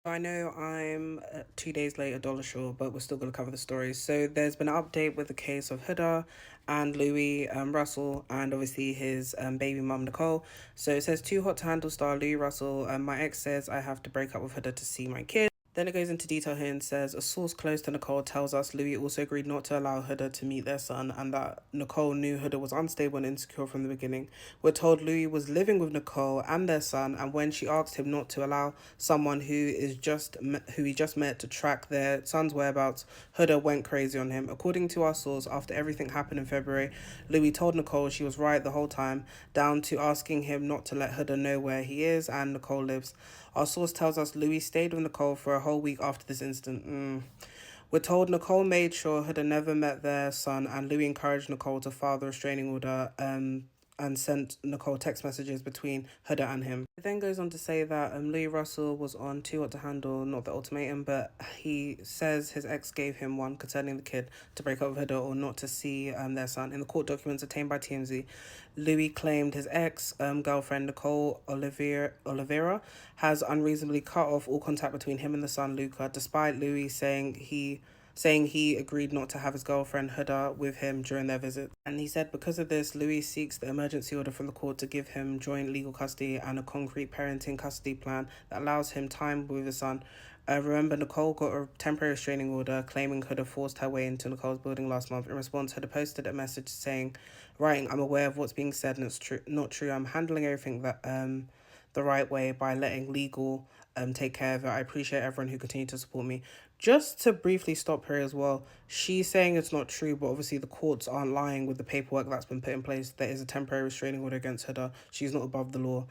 I know I'm 2 days late, a dollar short, but we're still going to cover the story. So there's been an update with the case of Huda and Louis Russell, and obviously his baby mum Nicole. So it says, too hot to handle star Louis Russell. My ex says I have to break up with Huda to see my kid. Then it goes into detail here and says a source close to Nicole tells us Louis also agreed not to allow Huda to meet their son, and that Nicole knew Huda was unstable and insecure from the beginning. We're told Louis was living with Nicole and their son, and when she asked him not to allow someone who he just met to track their son's whereabouts, Huda went crazy on him. According to our source, after everything happened in February, Louis told Nicole she was right the whole time, down to asking him not to let Huda know where he is and Nicole lives. Our source tells us Louis stayed with Nicole for a whole week after this incident. We're told Nicole made sure Huda never met their son, and Louis encouraged Nicole to file the restraining order and sent Nicole text messages between Huda and him. It then goes on to say that Louis Russell was on too hot to handle, not the ultimatum, but he says his ex gave him one concerning the kid to break up with Huda or not to see their son. In the court documents obtained by TMZ, Louis claimed his ex girlfriend Nicole Oliveira has unreasonably cut off all contact between him and the son Luca, despite Louis saying he agreed not to have his girlfriend Huda with him during their visit. And he said because of this, Louis seeks the emergency order from the court to give him joint legal custody and a concrete parenting custody plan that allows him time with his son. Remember, Nicole got a temporary restraining order claiming Huda forced her way into Nicole's building last month. In response, Huda posted a message saying, writing, I'm aware of what's being said and it's not true. I'm handling everything that the right way by letting legal take care of it. I appreciate everyone who continued to support me. Just to briefly stop here as well, she's saying it's not true, but obviously the courts aren't lying with the paperwork that's been put in place. There is a temporary restraining order against Huda. She's not above the law.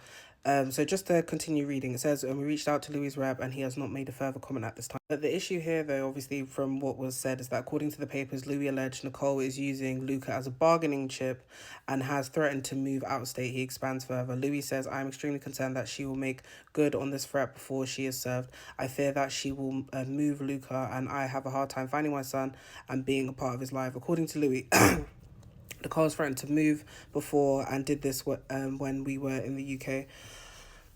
So just to continue reading, it says, we reached out to Louis' rep and he has not made a further comment at this time. But the issue here, though, obviously from what was said, is that according to the papers, Louis alleged Nicole is using Luca as a bargaining chip and has threatened to move out of state. He expands further. Louis says, I'm extremely concerned that she will make good on this threat before she is served. I fear that she will move Luca and I have a hard time finding my son and being a part of his life. According to Louis, Nicole's threatened to move before and did this when we were in the UK.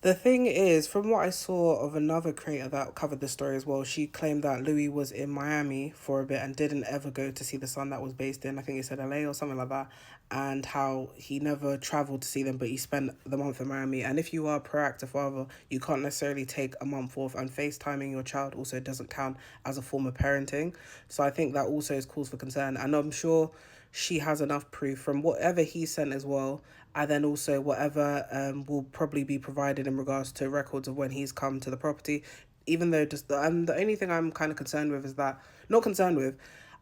The thing is, from what I saw of another creator that covered the story as well, she claimed that Louis was in Miami for a bit and didn't ever go to see the son that was based in, I think he said LA or something like that, and how he never traveled to see them, but he spent the month in Miami. And if you are a proactive father, you can't necessarily take a month off, and FaceTiming your child also doesn't count as a form of parenting. So I think that also is cause for concern. And I'm sure she has enough proof from whatever he sent as well, and then also whatever will probably be provided in regards to records of when he's come to the property. Even though just the only thing I'm kind of concerned with is that, not concerned with,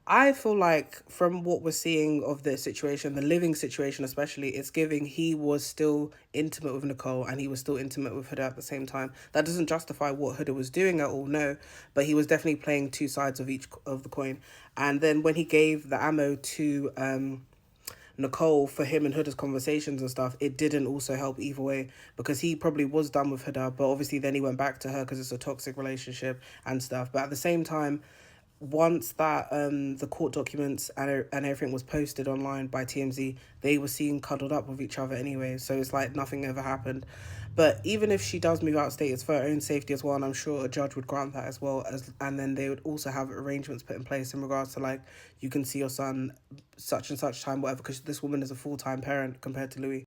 I feel like from what we're seeing of the situation, the living situation especially, it's giving he was still intimate with Nicole and he was still intimate with Huda at the same time. That doesn't justify what Huda was doing at all, no, but he was definitely playing two sides of each of the coin. And then when he gave the ammo to Nicole for him and Huda's conversations and stuff, it didn't also help either way because he probably was done with Huda, but obviously then he went back to her because it's a toxic relationship and stuff. But at the same time, once that the court documents and everything was posted online by TMZ, they were seen cuddled up with each other anyway. So it's like nothing ever happened. But even if she does move out of state, it's for her own safety as well, and I'm sure a judge would grant that as well. And then they would also have arrangements put in place in regards to like you can see your son such and such time, whatever, because this woman is a full-time parent compared to Louis.